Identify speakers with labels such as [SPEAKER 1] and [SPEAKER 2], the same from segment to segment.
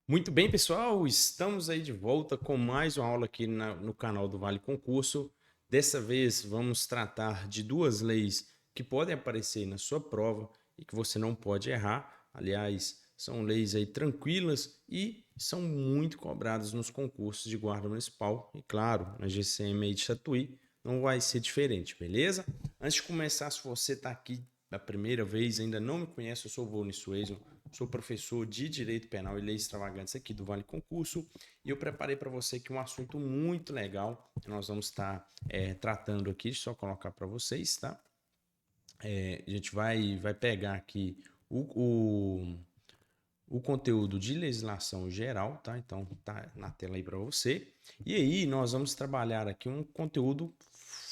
[SPEAKER 1] Muito bem, pessoal, estamos aí de volta com mais uma aula aqui no canal do Vale Concurso. Dessa vez vamos tratar de duas leis que podem aparecer na sua prova e que você não pode errar. Aliás, são leis aí tranquilas e são muito cobradas nos concursos de guarda municipal. E claro, na GCM aí de Tatuí não vai ser diferente, beleza? Antes de começar, se você está aqui da primeira vez, ainda não me conhece, eu sou o Volney Suezo, sou professor de Direito Penal e Leis Extravagantes aqui do Vale Concurso e eu preparei para você aqui um assunto muito legal que nós vamos estar tratando aqui, só colocar para vocês, tá? A gente vai pegar aqui o conteúdo de legislação geral, tá? Então tá na tela aí para você. E aí nós vamos trabalhar aqui um conteúdo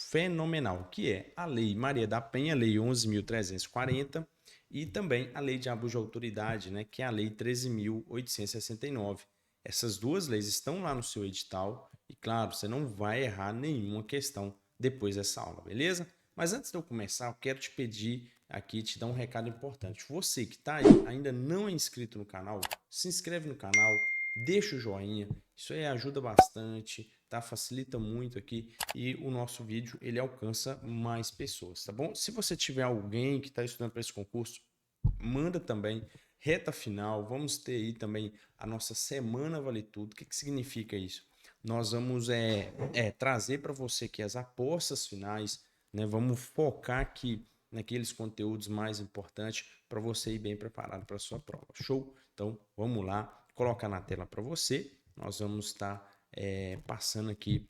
[SPEAKER 1] fenomenal, que é a Lei Maria da Penha, Lei 11.340, e também a Lei de Abuso de Autoridade, né, que é a Lei 13.869. Essas duas leis estão lá no seu edital e, claro, você não vai errar nenhuma questão depois dessa aula, beleza? Mas antes de eu começar, eu quero te pedir aqui, te dar um recado importante. Você que está aí, ainda não é inscrito no canal, se inscreve no canal, deixa o joinha, isso aí ajuda bastante, tá? Facilita muito aqui e o nosso vídeo ele alcança mais pessoas, tá bom? Se você tiver alguém que está estudando para esse concurso, manda também. Reta final, vamos ter aí também a nossa Semana Vale Tudo. O que significa isso? Nós vamos trazer para você aqui as apostas finais, né? Vamos focar aqui naqueles conteúdos mais importantes para você ir bem preparado para a sua prova. Show? Então, vamos lá, colocar na tela para você. Nós vamos estar passando aqui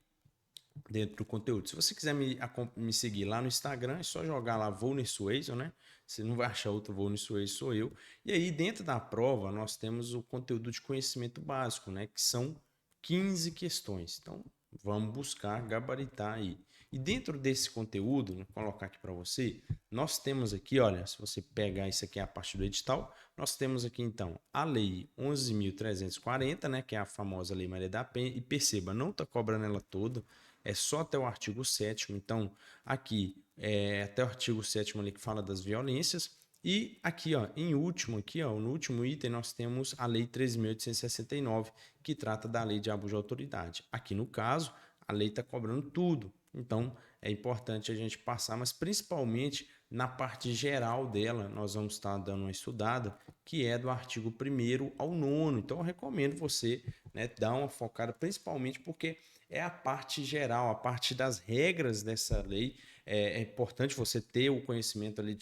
[SPEAKER 1] dentro do conteúdo. Se você quiser me seguir lá no Instagram, é só jogar lá Volney Suezo, né? Você não vai achar outro Volney Suezo, sou eu. E aí, dentro da prova, nós temos o conteúdo de conhecimento básico, né? Que são 15 questões. Então, vamos buscar gabaritar aí. E dentro desse conteúdo, vou colocar aqui para você, nós temos aqui, olha, se você pegar isso aqui a parte do edital, nós temos aqui então a Lei 11.340, né, que é a famosa Lei Maria da Penha, e perceba, não está cobrando ela toda, é só até o artigo 7º, então aqui é até o artigo 7º ali que fala das violências, e aqui, ó, em último aqui, ó, no último item nós temos a Lei 13.869, que trata da Lei de Abuso de Autoridade. Aqui no caso, a lei está cobrando tudo, então é importante a gente passar, mas principalmente na parte geral dela, nós vamos estar dando uma estudada, que é do artigo 1º ao 9º. Então eu recomendo você, né, dar uma focada, principalmente porque é a parte geral, a parte das regras dessa lei. É importante você ter o conhecimento ali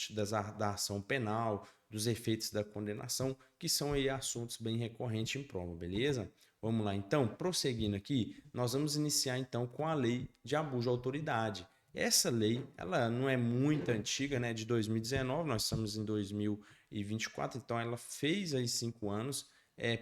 [SPEAKER 1] da ação penal, dos efeitos da condenação, que são aí assuntos bem recorrentes em prova, beleza? Vamos lá, então, prosseguindo aqui, nós vamos iniciar então com a lei de abuso de autoridade. Essa lei, ela não é muito antiga, né, de 2019, nós estamos em 2024, então ela fez aí 5 anos,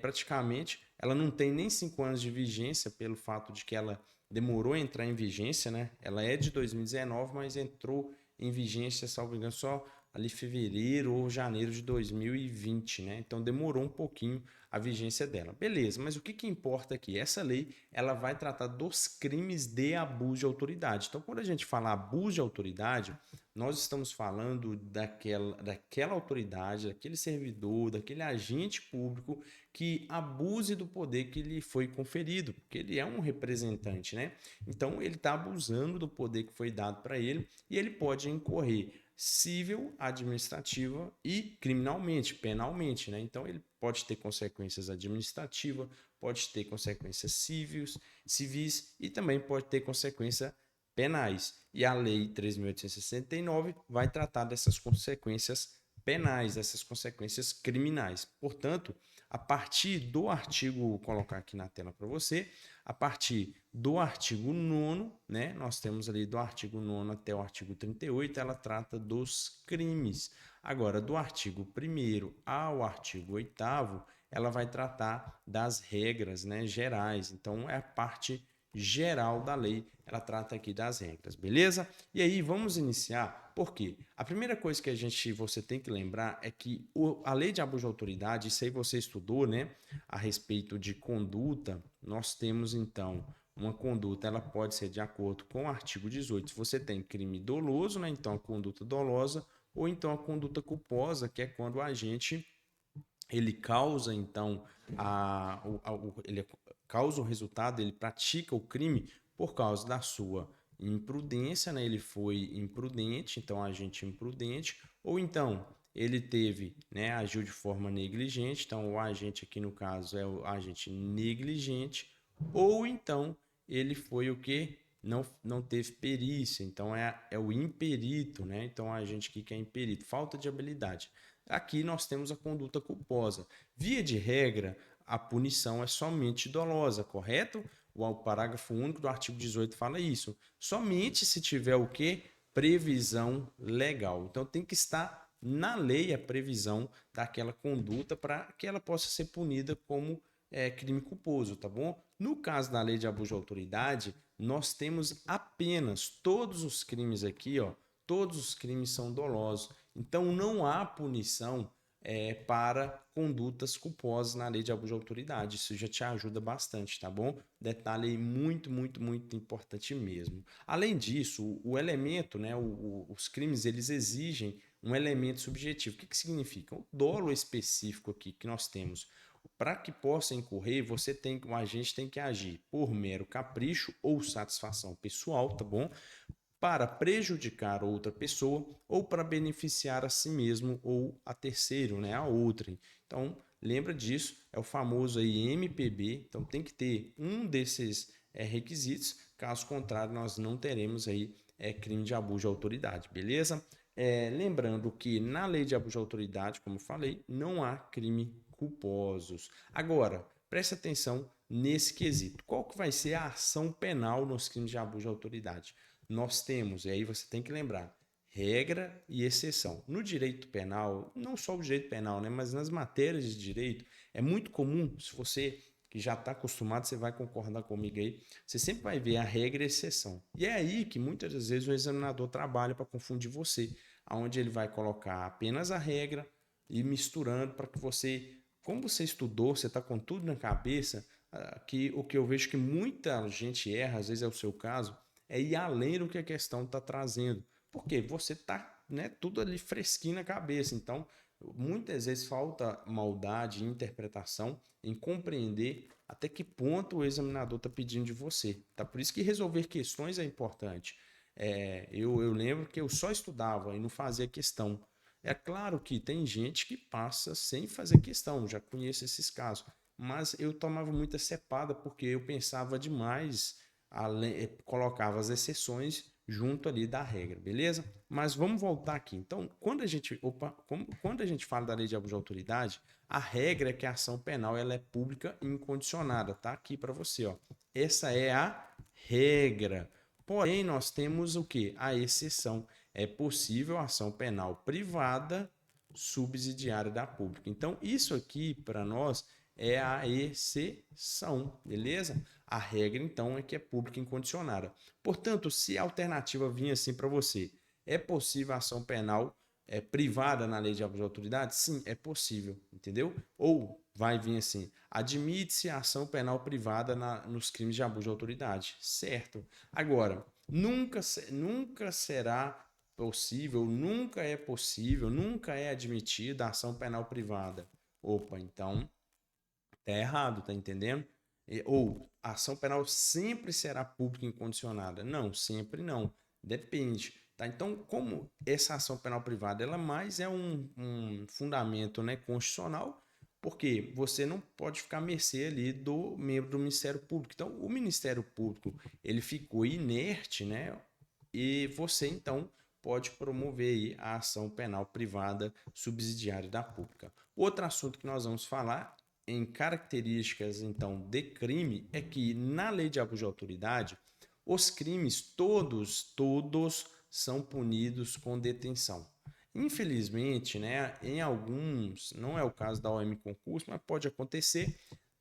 [SPEAKER 1] praticamente, ela não tem nem 5 anos de vigência pelo fato de que ela demorou a entrar em vigência, né? Ela é de 2019, mas entrou em vigência, salvo engano, só ali fevereiro ou janeiro de 2020, né? Então demorou um pouquinho a vigência dela. Beleza, mas o que importa aqui? Essa lei, ela vai tratar dos crimes de abuso de autoridade. Então, quando a gente fala abuso de autoridade, nós estamos falando daquela autoridade, daquele servidor, daquele agente público que abuse do poder que lhe foi conferido, porque ele é um representante, né? Então, ele está abusando do poder que foi dado para ele e ele pode incorrer civil, administrativa e criminalmente, penalmente, né? Então, ele pode ter consequências administrativas, pode ter consequências civis e também pode ter consequências penais. E a Lei 3.869 vai tratar dessas consequências penais, dessas consequências criminais. Portanto, a partir do artigo, vou colocar aqui na tela para você, a partir do artigo 9º, né, nós temos ali do artigo 9º até o artigo 38, ela trata dos crimes. Agora, do artigo 1º ao artigo 8º, ela vai tratar das regras, né, gerais. Então, é a parte geral da lei, ela trata aqui das regras, beleza? E aí vamos iniciar, por quê? A primeira coisa que você tem que lembrar é que a lei de abuso de autoridade, isso aí você estudou, né? A respeito de conduta, nós temos então uma conduta, ela pode ser de acordo com o artigo 18. Você tem crime doloso, né? Então a conduta dolosa, ou então a conduta culposa, que é quando o agente ele causa, então, ele causa o resultado, ele pratica o crime por causa da sua imprudência, né? Ele foi imprudente, então agente imprudente, ou então ele teve, né, agiu de forma negligente, então o agente aqui no caso é o agente negligente, ou então ele foi o que não teve perícia, então é o imperito, né? Então a gente aqui que é imperito, falta de habilidade. Aqui nós temos a conduta culposa. Via de regra, a punição é somente dolosa, correto? O parágrafo único do artigo 18 fala isso. Somente se tiver o quê? Previsão legal. Então tem que estar na lei a previsão daquela conduta para que ela possa ser punida como crime culposo, tá bom? No caso da lei de abuso de autoridade, nós temos apenas todos os crimes aqui, ó, todos os crimes são dolosos. Então não há punição para condutas culposas na lei de abuso de autoridade. Isso já te ajuda bastante, tá bom? Detalhe aí muito importante mesmo. Além disso, o elemento, né, os crimes, eles exigem um elemento subjetivo. O que significa? O dolo específico aqui que nós temos. Para que possa incorrer, o agente tem que agir por mero capricho ou satisfação pessoal, tá bom? Para prejudicar outra pessoa ou para beneficiar a si mesmo ou a terceiro, né, a outrem. Então, lembra disso, é o famoso aí MPB, então tem que ter um desses requisitos, caso contrário nós não teremos aí crime de abuso de autoridade, beleza? Lembrando que na lei de abuso de autoridade, como eu falei, não há crime culposos. Agora, preste atenção nesse quesito. Qual que vai ser a ação penal nos crimes de abuso de autoridade? Nós temos, e aí você tem que lembrar, regra e exceção. No direito penal, não só o direito penal, né, mas nas matérias de direito, é muito comum, se você que já está acostumado, você vai concordar comigo aí, você sempre vai ver a regra e a exceção. E é aí que muitas das vezes o examinador trabalha para confundir você, aonde ele vai colocar apenas a regra e misturando para que você, como você estudou, você está com tudo na cabeça, que o que eu vejo que muita gente erra, às vezes é o seu caso, é ir além do que a questão está trazendo. Porque você está, né, tudo ali fresquinho na cabeça. Então, muitas vezes falta maldade, interpretação em compreender até que ponto o examinador está pedindo de você. Tá? Por isso que resolver questões é importante. Eu lembro que eu só estudava e não fazia questão. É claro que tem gente que passa sem fazer questão, já conheço esses casos, mas eu tomava muita cepada porque eu pensava demais, colocava as exceções junto ali da regra, beleza? Mas vamos voltar aqui. Então, quando a gente fala da lei de abuso de autoridade, a regra é que a ação penal ela é pública e incondicionada, tá aqui para você, ó. Essa é a regra. Porém, nós temos o que? A exceção. É possível ação penal privada subsidiária da pública. Então, isso aqui para nós é a exceção, beleza? A regra, então, é que é pública incondicionada. Portanto, se a alternativa vinha assim para você, é possível ação penal privada na lei de abuso de autoridade? Sim, é possível, entendeu? Ou vai vir assim, admite-se a ação penal privada nos crimes de abuso de autoridade, certo? Agora, nunca será possível, nunca é possível, nunca é admitida a ação penal privada. Opa, então tá errado, tá entendendo? Ou a ação penal sempre será pública e incondicionada? Não, sempre não. Depende. Tá? Então, como essa ação penal privada ela mais é um fundamento, né, constitucional, porque você não pode ficar à mercê ali do membro do Ministério Público. Então, o Ministério Público ele ficou inerte, né? E você então pode promover aí a ação penal privada subsidiária da pública. Outro assunto que nós vamos falar em características então de crime é que na lei de abuso de autoridade os crimes todos são punidos com detenção. Infelizmente, né, em alguns, não é o caso da OM Concurso, mas pode acontecer,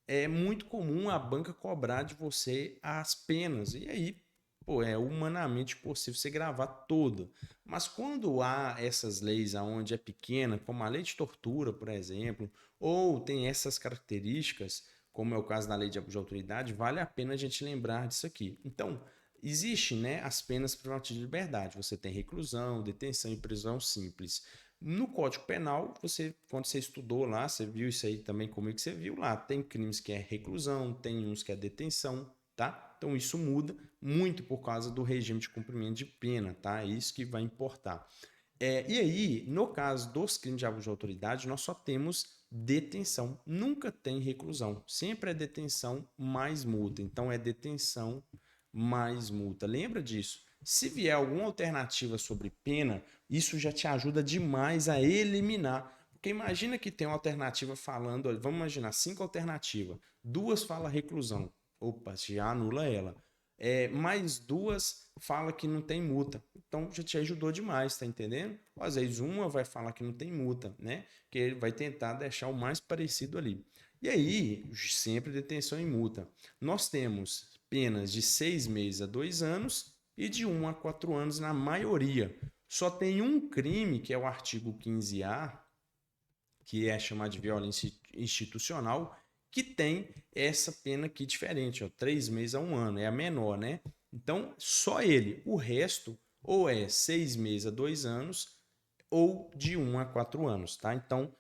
[SPEAKER 1] é muito comum a banca cobrar de você as penas. E aí, pô, é humanamente possível você gravar todo. Mas quando há essas leis aonde é pequena, como a lei de tortura, por exemplo, ou tem essas características, como é o caso da lei de abuso de autoridade, vale a pena a gente lembrar disso aqui. Então, existe, né, as penas privativas de liberdade. Você tem reclusão, detenção e prisão simples. No Código Penal, você, quando você estudou lá, você viu isso aí também comigo que você viu lá, tem crimes que é reclusão, tem uns que é detenção, tá? Então isso muda muito por causa do regime de cumprimento de pena, tá? É isso que vai importar. E aí, no caso dos crimes de abuso de autoridade, nós só temos detenção, nunca tem reclusão, sempre é detenção mais multa. Então é detenção mais multa. Lembra disso? Se vier alguma alternativa sobre pena, isso já te ajuda demais a eliminar. Porque imagina que tem uma alternativa falando, olha, vamos imaginar 5 alternativas, 2 fala reclusão. Opa, já anula ela. Mais 2 fala que não tem multa. Então já te ajudou demais, tá entendendo? Ou, às vezes uma vai falar que não tem multa, né? Que ele vai tentar deixar o mais parecido ali. E aí, sempre detenção e multa. Nós temos penas de 6 meses a 2 anos e de 1 a 4 anos na maioria. Só tem um crime, que é o artigo 15A, que é chamado de violência institucional, que tem essa pena aqui diferente, ó, 3 meses a 1 ano, é a menor, né? Então, só ele. O resto, ou é 6 meses a 2 anos, ou de 1 a 4 anos, tá? Então,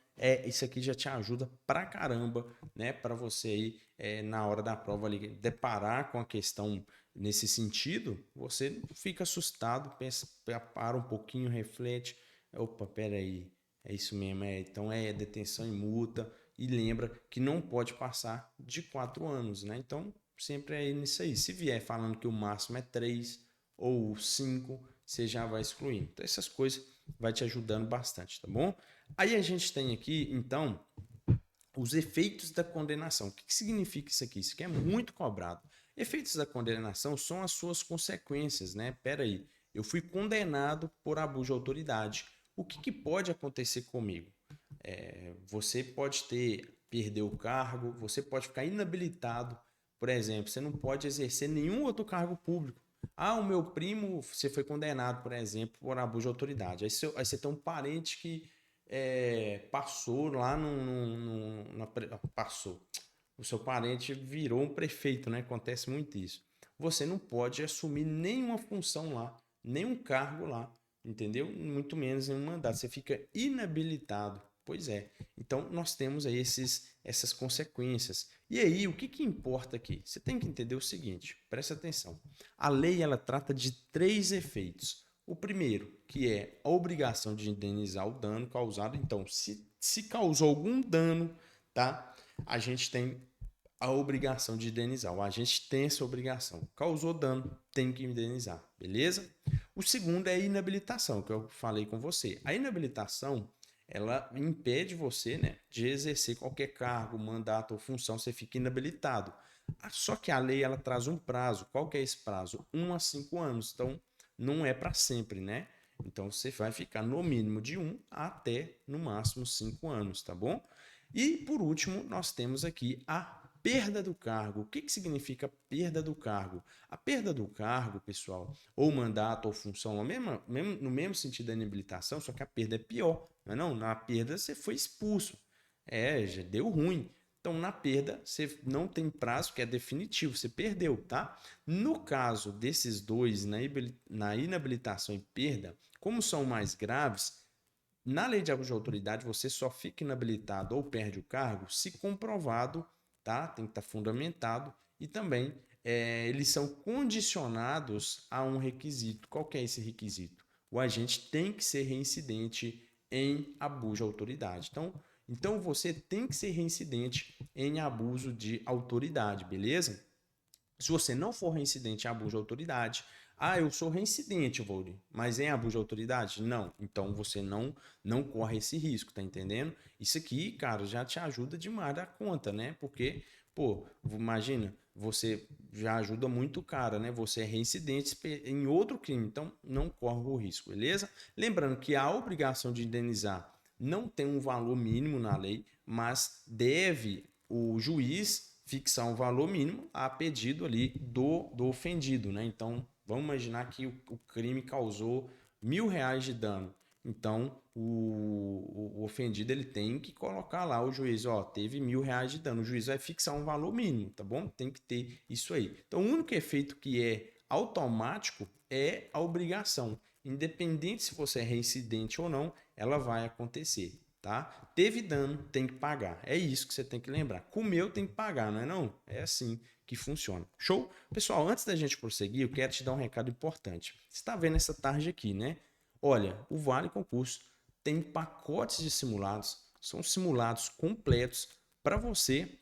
[SPEAKER 1] isso aqui já te ajuda pra caramba, né? Para você aí, na hora da prova ali, deparar com a questão nesse sentido, você fica assustado, pensa, para um pouquinho, reflete. Opa, peraí, é isso mesmo, então é detenção e multa. E lembra que não pode passar de 4 anos, né? Então, sempre é nisso aí. Se vier falando que o máximo é 3 ou 5, você já vai excluindo. Então, essas coisas vai te ajudando bastante, tá bom? Aí a gente tem aqui, então, os efeitos da condenação. O que significa isso aqui? Isso aqui é muito cobrado. Efeitos da condenação são as suas consequências, né? Pera aí, eu fui condenado por abuso de autoridade. O que pode acontecer comigo? Você pode perder o cargo, você pode ficar inabilitado. Por exemplo, você não pode exercer nenhum outro cargo público. Ah, o meu primo, você foi condenado, por exemplo, por abuso de autoridade. Aí você tem um parente que passou lá passou. O seu parente virou um prefeito, né? Acontece muito isso. Você não pode assumir nenhuma função lá, nenhum cargo lá, entendeu? Muito menos em um mandato. Você fica inabilitado. Pois é. Então, nós temos aí essas consequências. E aí, o que importa aqui? Você tem que entender o seguinte, presta atenção. A lei, ela trata de 3 efeitos. O primeiro, que é a obrigação de indenizar o dano causado. Então, se causou algum dano, tá? A gente tem a obrigação de indenizar. O agente tem essa obrigação. Causou dano, tem que indenizar, beleza? O segundo é a inabilitação, que eu falei com você. A inabilitação, ela impede você, né, de exercer qualquer cargo, mandato ou função, você fica inabilitado. Só que a lei, ela traz um prazo. Qual que é esse prazo? 1 a 5 anos. Então, não é para sempre, né? Então, você vai ficar no mínimo de 1 até, no máximo, 5 anos, tá bom? E, por último, nós temos aqui a perda do cargo. O que significa perda do cargo? A perda do cargo, pessoal, ou mandato ou função, no mesmo sentido da inabilitação, só que a perda é pior. Não é não? Na perda você foi expulso. Já deu ruim. Então, na perda, você não tem prazo, que é definitivo, você perdeu, tá? No caso desses dois, na inabilitação e perda, como são mais graves, na lei de abuso de autoridade, você só fica inabilitado ou perde o cargo se comprovado, tá? Tem que estar fundamentado e também eles são condicionados a um requisito. Qual que é esse requisito? O agente tem que ser reincidente em abuso de autoridade. Então você tem que ser reincidente em abuso de autoridade, beleza? Se você não for reincidente em abuso de autoridade, eu sou reincidente, Voldy, mas em abuso de autoridade? Não. Então você não corre esse risco, tá entendendo? Isso aqui, cara, já te ajuda demais da conta, né? Porque, pô, imagina, você já ajuda muito o cara, né? Você é reincidente em outro crime, então não corre o risco, beleza? Lembrando que a obrigação de indenizar não tem um valor mínimo na lei, mas deve o juiz fixar um valor mínimo a pedido ali do ofendido, né? Então, vamos imaginar que o crime causou R$ 1.000 de dano. Então, o ofendido ele tem que colocar lá o juiz, ó, teve R$ 1.000 de dano. O juiz vai fixar um valor mínimo, tá bom? Tem que ter isso aí. Então, o único efeito que é automático é a obrigação. independente se você é reincidente ou não, ela vai acontecer, tá? Teve dano, tem que pagar. É isso que você tem que lembrar. Comeu, tem que pagar, não é não? É assim que funciona. Show? Pessoal, antes da gente prosseguir, eu quero te dar um recado importante. Você está vendo essa tarde aqui, né? Olha, o Vale Concurso tem pacotes de simulados, são simulados completos para você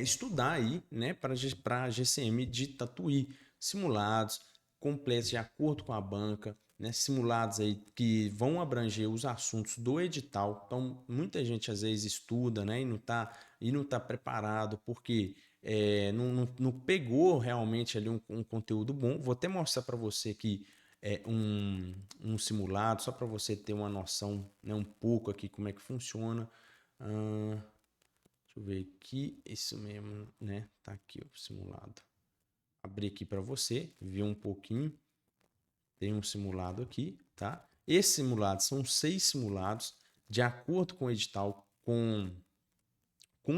[SPEAKER 1] estudar aí, né, para a GCM de Tatuí, simulados completos de acordo com a banca, né, simulados aí que vão abranger os assuntos do edital. Então, muita gente às vezes estuda, né, e não tá preparado porque não pegou realmente ali um conteúdo bom. Vou até mostrar para você aqui um simulado, só para você ter uma noção, né, um pouco aqui como é que funciona. Deixa eu ver aqui, isso mesmo, né? Tá aqui o simulado. Abri aqui para você ver um pouquinho. Tem um simulado aqui, tá? Esses simulados são 6 simulados de acordo com o edital, com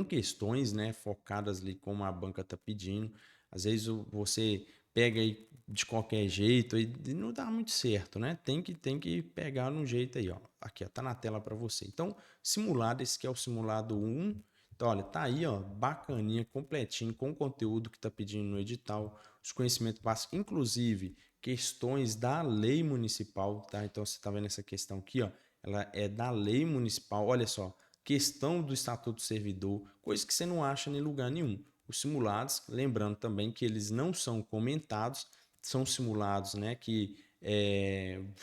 [SPEAKER 1] questões, né, focadas ali como a banca tá pedindo. Às vezes você pega aí de qualquer jeito e não dá muito certo, né? Tem que pegar no jeito aí, ó. Aqui, ó, tá na tela para você. Então, simulado, esse que é o simulado 1. Então, olha, tá aí, ó, bacaninha, completinho, com o conteúdo que tá pedindo no edital, os conhecimentos básicos, inclusive questões da lei municipal, tá? Então, você tá vendo essa questão aqui, ó, ela é da lei municipal. Olha só, questão do Estatuto do Servidor, coisa que você não acha em lugar nenhum. Os simulados, lembrando também que eles não são comentados, são simulados, né, que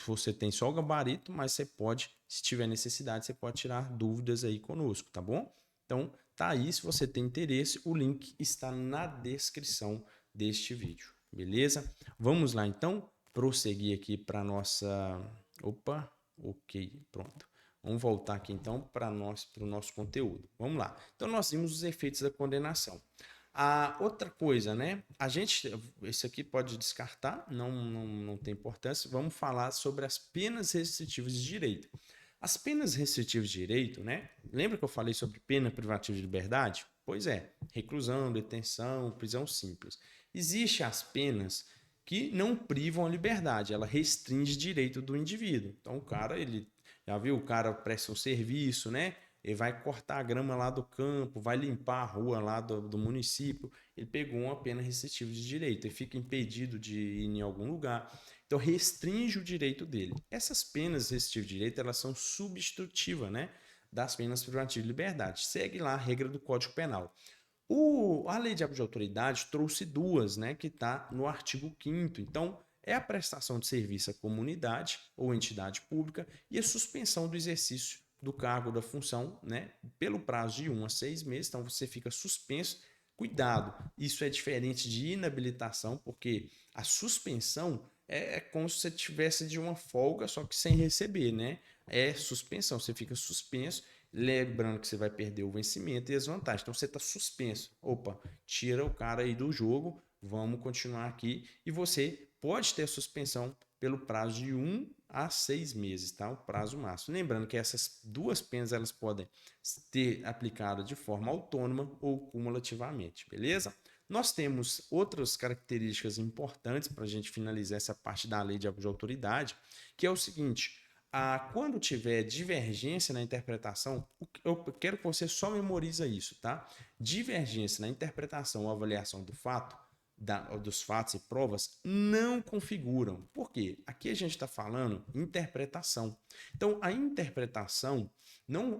[SPEAKER 1] você tem só o gabarito, mas você pode, se tiver necessidade, você pode tirar dúvidas aí conosco, tá bom? Então, tá aí, se você tem interesse, o link está na descrição deste vídeo, beleza? Vamos lá, então, prosseguir aqui para nossa... Opa, ok, pronto. Vamos voltar aqui então para o nosso conteúdo. Vamos lá. Então nós vimos os efeitos da condenação. A outra coisa, né? A gente, esse aqui pode descartar, não tem importância. Vamos falar sobre as penas restritivas de direito. As penas restritivas de direito, né? Lembra que eu falei sobre pena privativa de liberdade? Pois é, reclusão, detenção, prisão simples. Existem as penas que não privam a liberdade, ela restringe direito do indivíduo. Então o cara, ele já viu, o cara presta um serviço, né? Ele vai cortar a grama lá do campo, vai limpar a rua lá do município. Ele pegou uma pena restritiva de direito, ele fica impedido de ir em algum lugar. Então restringe o direito dele. Essas penas restritivas de direito, elas são substitutivas, né, das penas privativas de liberdade. Segue lá a regra do Código Penal. A lei de abuso de autoridade trouxe duas, né, que está no artigo 5º. Então, é a prestação de serviço à comunidade ou entidade pública e a suspensão do exercício do cargo ou da função, né, pelo prazo de 1 a 6 meses. Então, você fica suspenso. Cuidado, isso é diferente de inabilitação, porque a suspensão é como se você tivesse de uma folga, só que sem receber, né? É suspensão, você fica suspenso. Lembrando que você vai perder o vencimento e as vantagens. Então você está suspenso. Opa, tira o cara aí do jogo, vamos continuar aqui. E você pode ter a suspensão pelo prazo de 1 a 6 meses, tá? O prazo máximo. Lembrando que essas duas penas elas podem ter aplicado de forma autônoma ou cumulativamente, beleza? Nós temos outras características importantes para a gente finalizar essa parte da lei de abuso de autoridade, que é o seguinte: quando tiver divergência na interpretação, eu quero que você só memoriza isso, tá? Divergência na interpretação ou avaliação do fato, dos fatos e provas, não configuram. Por quê? Aqui a gente está falando interpretação. Então, a interpretação,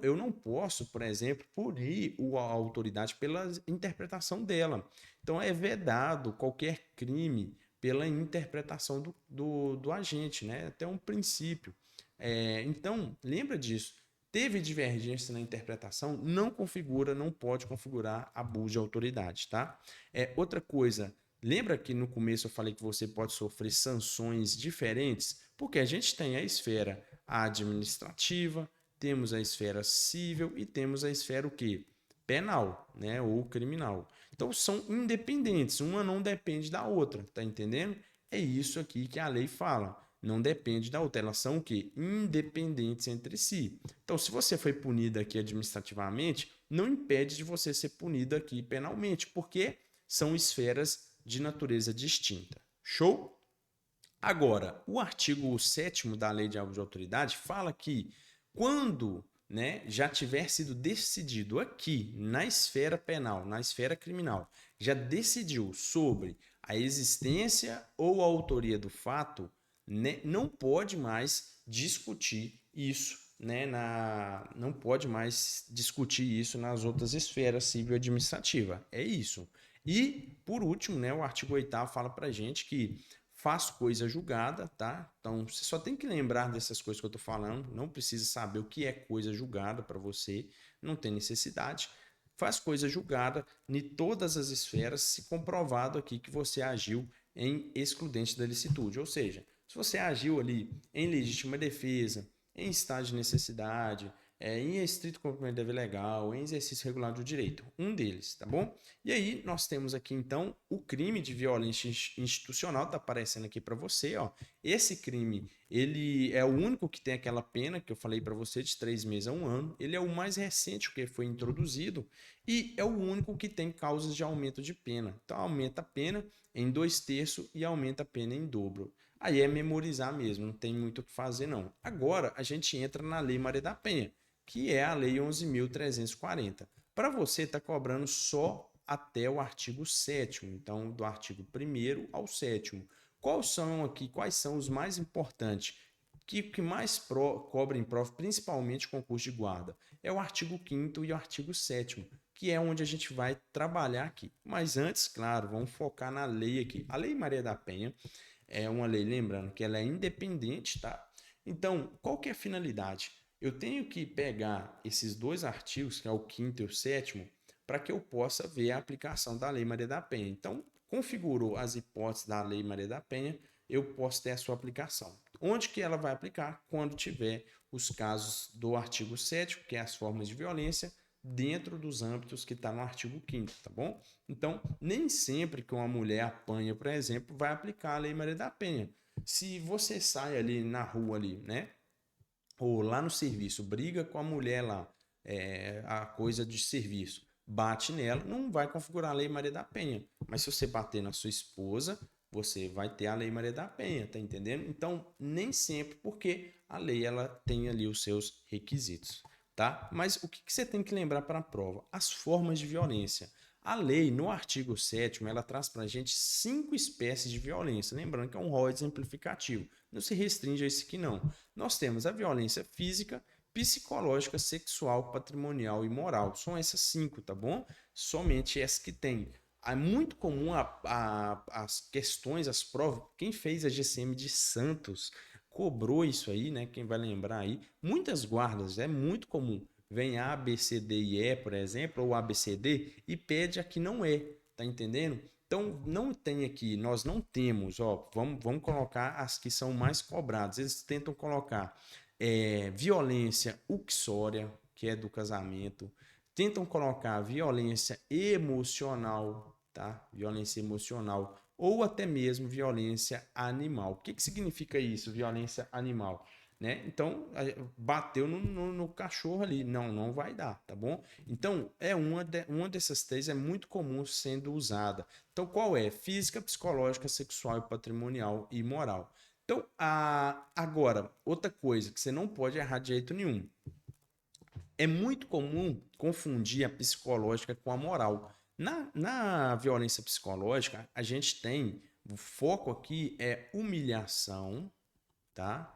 [SPEAKER 1] eu não posso, por exemplo, punir a autoridade pela interpretação dela. Então, é vedado qualquer crime pela interpretação do agente, né? Até um princípio. Então, lembra disso. Teve divergência na interpretação, não configura, não pode configurar abuso de autoridade, tá? Outra coisa, lembra que no começo eu falei que você pode sofrer sanções diferentes? Porque a gente tem a esfera administrativa, temos a esfera civil e temos a esfera o quê? Penal, né? Ou criminal. Então são independentes, uma não depende da outra, tá entendendo? É isso aqui que a lei fala. Não depende da outra. Elas são o quê? Independentes entre si. Então, se você foi punido aqui administrativamente, não impede de você ser punido aqui penalmente, porque são esferas de natureza distinta. Show? Agora, o artigo 7º da Lei de Abuso de Autoridade fala que quando, né, já tiver sido decidido aqui na esfera penal, na esfera criminal, já decidiu sobre a existência ou a autoria do fato, né, não pode mais discutir isso, né, não pode mais discutir isso nas outras esferas civil-administrativa. É isso. E, por último, né, o artigo 8º fala para a gente que faz coisa julgada, tá? Então, você só tem que lembrar dessas coisas que eu tô falando, não precisa saber o que é coisa julgada para você, não tem necessidade. Faz coisa julgada em todas as esferas, se comprovado aqui que você agiu em excludente da licitude, ou seja, se você agiu ali em legítima defesa, em estado de necessidade, em estrito cumprimento do dever legal, em exercício regular do direito, um deles, tá bom? E aí nós temos aqui então o crime de violência institucional, tá aparecendo aqui para você, ó. Esse crime, ele é o único que tem aquela pena que eu falei para você de 3 meses a 1 ano. Ele é o mais recente que foi introduzido e é o único que tem causas de aumento de pena. Então aumenta a pena em 2/3 e aumenta a pena em dobro. Aí é memorizar mesmo, não tem muito o que fazer não. Agora a gente entra na Lei Maria da Penha, que é a Lei 11.340. Para você está cobrando só até o artigo 7º, então do artigo 1º ao 7º. Quais são os mais importantes? Que mais cobrem prova, principalmente concurso de guarda? É o artigo 5º e o artigo 7º, que é onde a gente vai trabalhar aqui. Mas antes, claro, vamos focar na lei aqui. A Lei Maria da Penha é uma lei, lembrando que ela é independente, tá? Então, qual que é a finalidade? Eu tenho que pegar esses dois artigos, que é o 5º e o 7º, para que eu possa ver a aplicação da Lei Maria da Penha. Então, configurou as hipóteses da Lei Maria da Penha, eu posso ter a sua aplicação. Onde que ela vai aplicar? Quando tiver os casos do artigo 7º, que é as formas de violência, dentro dos âmbitos que está no artigo 5º, tá bom? Então, nem sempre que uma mulher apanha, por exemplo, vai aplicar a Lei Maria da Penha. Se você sai ali na rua ali, né? Ou lá no serviço, briga com a mulher lá, a coisa de serviço, bate nela, não vai configurar a Lei Maria da Penha. Mas se você bater na sua esposa, você vai ter a Lei Maria da Penha, tá entendendo? Então, nem sempre, porque a lei ela tem ali os seus requisitos, tá? Mas o que você tem que lembrar para a prova? As formas de violência. A lei, no artigo 7º, ela traz para a gente 5 espécies de violência. Lembrando que é um rol exemplificativo. Não se restringe a esse aqui, não. Nós temos a violência física, psicológica, sexual, patrimonial e moral. São essas 5, tá bom? Somente essas que tem. É muito comum as questões, as provas. Quem fez a GCM de Santos cobrou isso aí, né? Quem vai lembrar aí. Muitas guardas, é muito comum. Vem A, B, C, D e E, por exemplo, ou A, B, C, D, e pede a que não é. Tá entendendo? Então, não tem aqui, nós não temos, ó, vamos colocar as que são mais cobradas. Eles tentam colocar violência uxória, que é do casamento, tentam colocar violência emocional, tá? Violência emocional, ou até mesmo violência animal. O que que significa isso, violência animal? Né? Então, bateu no cachorro ali. Não, não vai dar, tá bom? Então, uma dessas 3 é muito comum sendo usada. Então, qual é? Física, psicológica, sexual, patrimonial e moral. Então, agora, outra coisa que você não pode errar de jeito nenhum. É muito comum confundir a psicológica com a moral. Na violência psicológica, a gente tem, o foco aqui é humilhação, tá?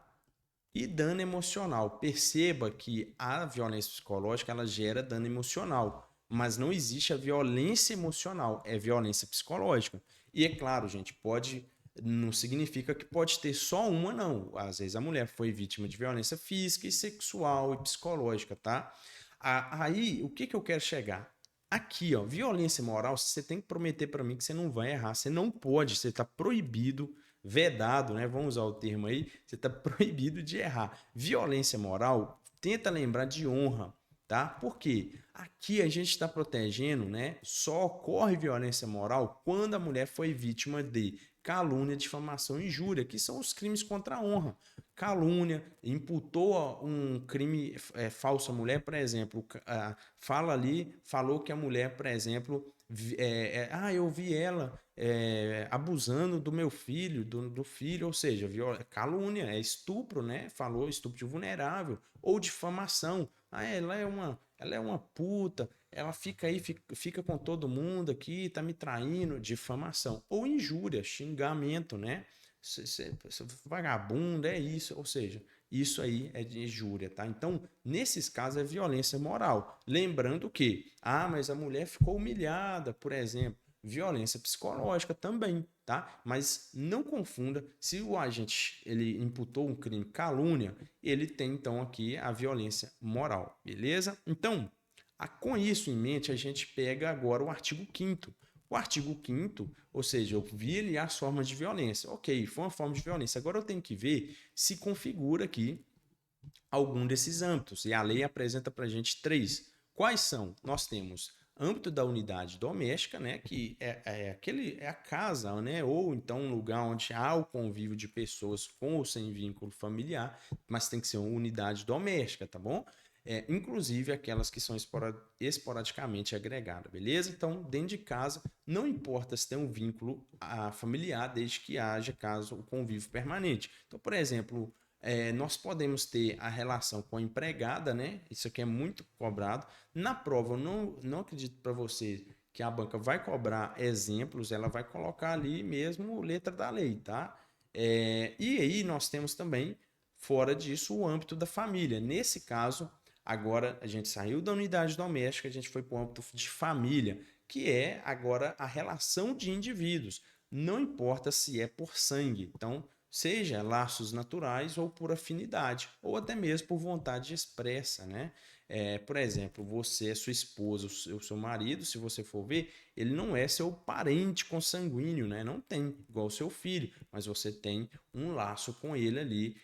[SPEAKER 1] E dano emocional. Perceba que a violência psicológica ela gera dano emocional, mas não existe a violência emocional, é violência psicológica. E é claro, gente, não significa que pode ter só uma, não. Às vezes a mulher foi vítima de violência física e sexual e psicológica, tá? Aí, o que eu quero chegar? Aqui, ó, violência moral, você tem que prometer para mim que você não vai errar, você não pode, você está proibido, vedado, né? Vamos usar o termo aí, você está proibido de errar. Violência moral, tenta lembrar de honra, tá? Porque aqui a gente está protegendo, né? Só ocorre violência moral quando a mulher foi vítima de calúnia, difamação e injúria, que são os crimes contra a honra. Calúnia, imputou um crime falso à mulher, por exemplo, falou que a mulher, por exemplo, eu vi ela abusando do meu filho, do filho, ou seja, calúnia, é estupro, né? Falou estupro de vulnerável, ou difamação. Ela é uma puta, ela fica aí, fica com todo mundo aqui, tá me traindo, difamação. Ou injúria, xingamento, né? Vagabundo, é isso, ou seja, isso aí é de injúria, tá? Então, nesses casos é violência moral. Lembrando que, mas a mulher ficou humilhada, por exemplo, violência psicológica também, tá? Mas não confunda, se o agente ele imputou um crime calúnia, ele tem então aqui a violência moral, beleza? Então, com isso em mente, a gente pega agora o artigo 5º. O artigo 5º, ou seja, eu vi ali as formas de violência. Ok, foi uma forma de violência. Agora eu tenho que ver se configura aqui algum desses âmbitos. E a lei apresenta para a gente 3. Quais são? Nós temos âmbito da unidade doméstica, né, que é a casa, né, ou então um lugar onde há o convívio de pessoas com ou sem vínculo familiar, mas tem que ser uma unidade doméstica, tá bom? Inclusive aquelas que são esporadicamente agregadas, beleza? Então, dentro de casa, não importa se tem um vínculo familiar, desde que haja, caso, o convívio permanente. Então, por exemplo, nós podemos ter a relação com a empregada, né? Isso aqui é muito cobrado. Na prova, eu não acredito para você que a banca vai cobrar exemplos, ela vai colocar ali mesmo letra da lei, tá? E aí nós temos também, fora disso, o âmbito da família. Nesse caso, agora a gente saiu da unidade doméstica, a gente foi para o âmbito de família, que é agora a relação de indivíduos. Não importa se é por sangue. Então, seja laços naturais ou por afinidade, ou até mesmo por vontade expressa, né? Por exemplo, você, sua esposa, o seu marido, se você for ver, ele não é seu parente consanguíneo, né? Não tem, igual o seu filho, mas você tem um laço com ele ali,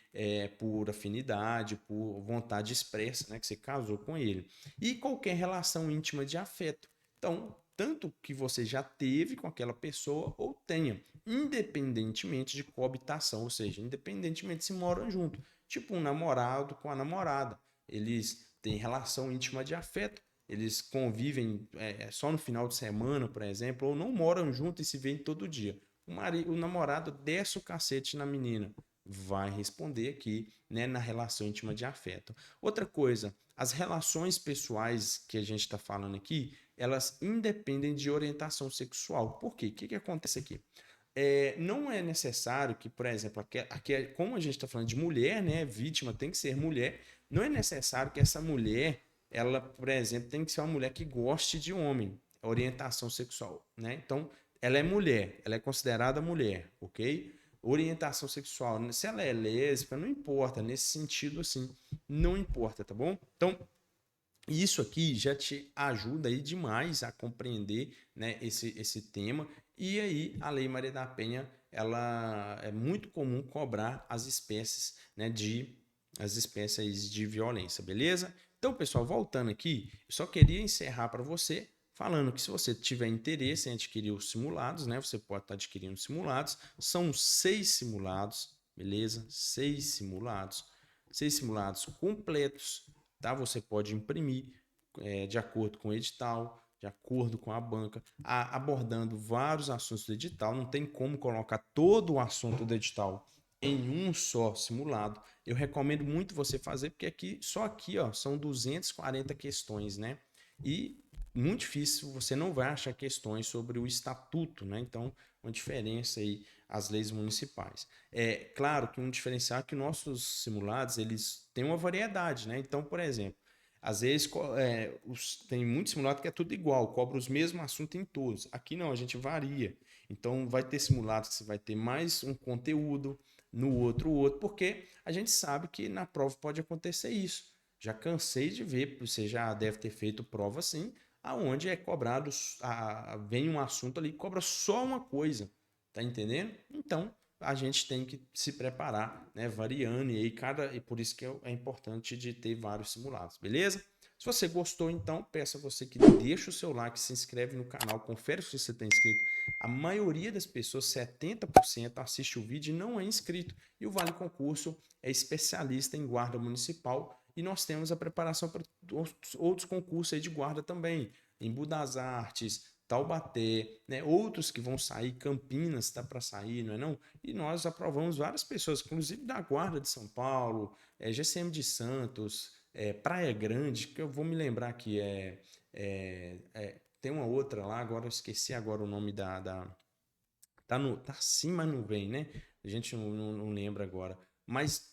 [SPEAKER 1] por afinidade, por vontade expressa, né? Que você casou com ele. E qualquer relação íntima de afeto. Então, tanto que você já teve com aquela pessoa ou tenha, independentemente de coabitação, ou seja, independentemente se moram junto. Tipo um namorado com a namorada. Eles têm relação íntima de afeto, eles convivem só no final de semana, por exemplo, ou não moram junto e se veem todo dia. O namorado desce o cacete na menina, vai responder aqui, né, na relação íntima de afeto. Outra coisa, as relações pessoais que a gente está falando aqui, elas independem de orientação sexual. Por quê? O que acontece aqui? Não é necessário que, por exemplo, como a gente está falando de mulher, né, vítima tem que ser mulher, não é necessário que essa mulher, ela, por exemplo, tem que ser uma mulher que goste de homem, orientação sexual, né? Então, ela é mulher, ela é considerada mulher, ok? Orientação sexual, se ela é lésbica, não importa, nesse sentido assim, não importa, tá bom? Então, isso aqui já te ajuda aí demais a compreender, né, esse tema. E aí a Lei Maria da Penha, ela é muito comum cobrar as espécies de violência, beleza? Então, pessoal, voltando aqui, eu só queria encerrar para você falando que se você tiver interesse em adquirir os simulados, né, você pode estar adquirindo simulados. São 6 simulados, beleza? 6 simulados completos, tá? Você pode imprimir de acordo com o edital, de acordo com a banca, abordando vários assuntos do edital. Não tem como colocar todo o assunto do edital em um só simulado. Eu recomendo muito você fazer, porque só aqui ó, são 240 questões, né? E muito difícil, você não vai achar questões sobre o estatuto, né? Então, uma diferença aí, as leis municipais. É claro que um diferencial é que nossos simulados, eles têm uma variedade, né? Então, por exemplo, às vezes tem muito simulado que é tudo igual, cobra os mesmos assuntos em todos. Aqui não, a gente varia. Então, vai ter simulados que você vai ter mais um conteúdo, no outro, porque a gente sabe que na prova pode acontecer isso. Já cansei de ver, você já deve ter feito prova assim, aonde é cobrado, vem um assunto ali, cobra só uma coisa, tá entendendo? Então, a gente tem que se preparar, né, variando e por isso que é importante de ter vários simulados, beleza? Se você gostou, então, peço a você que deixe o seu like, se inscreve no canal, confere se você está inscrito. A maioria das pessoas, 70%, assiste o vídeo e não é inscrito. E o Vale Concurso é especialista em guarda municipal e nós temos a preparação para outros concursos aí de guarda também. Embu das Artes, Taubaté, né? Outros que vão sair, Campinas está para sair, não é não? E nós aprovamos várias pessoas, inclusive da Guarda de São Paulo, GCM de Santos, Praia Grande, que eu vou me lembrar que tem uma outra lá, agora eu esqueci agora o nome tá sim, mas não vem, né? A gente não lembra agora. Mas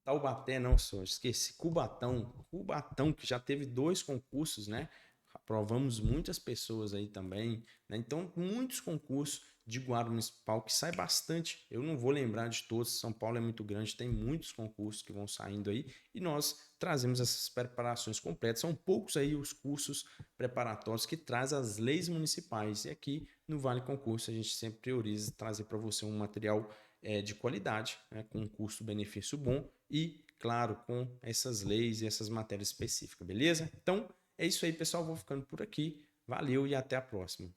[SPEAKER 1] Taubaté não só, esqueci, Cubatão que já teve 2 concursos, né? Aprovamos muitas pessoas aí também, né? Então, muitos concursos de guarda municipal que sai bastante. Eu não vou lembrar de todos, São Paulo é muito grande, tem muitos concursos que vão saindo aí e nós trazemos essas preparações completas. São poucos aí os cursos preparatórios que trazem as leis municipais. E aqui no Vale Concurso a gente sempre prioriza trazer para você um material de qualidade, né, com um custo-benefício bom e, claro, com essas leis e essas matérias específicas, beleza? Então, é isso aí, pessoal. Vou ficando por aqui. Valeu e até a próxima.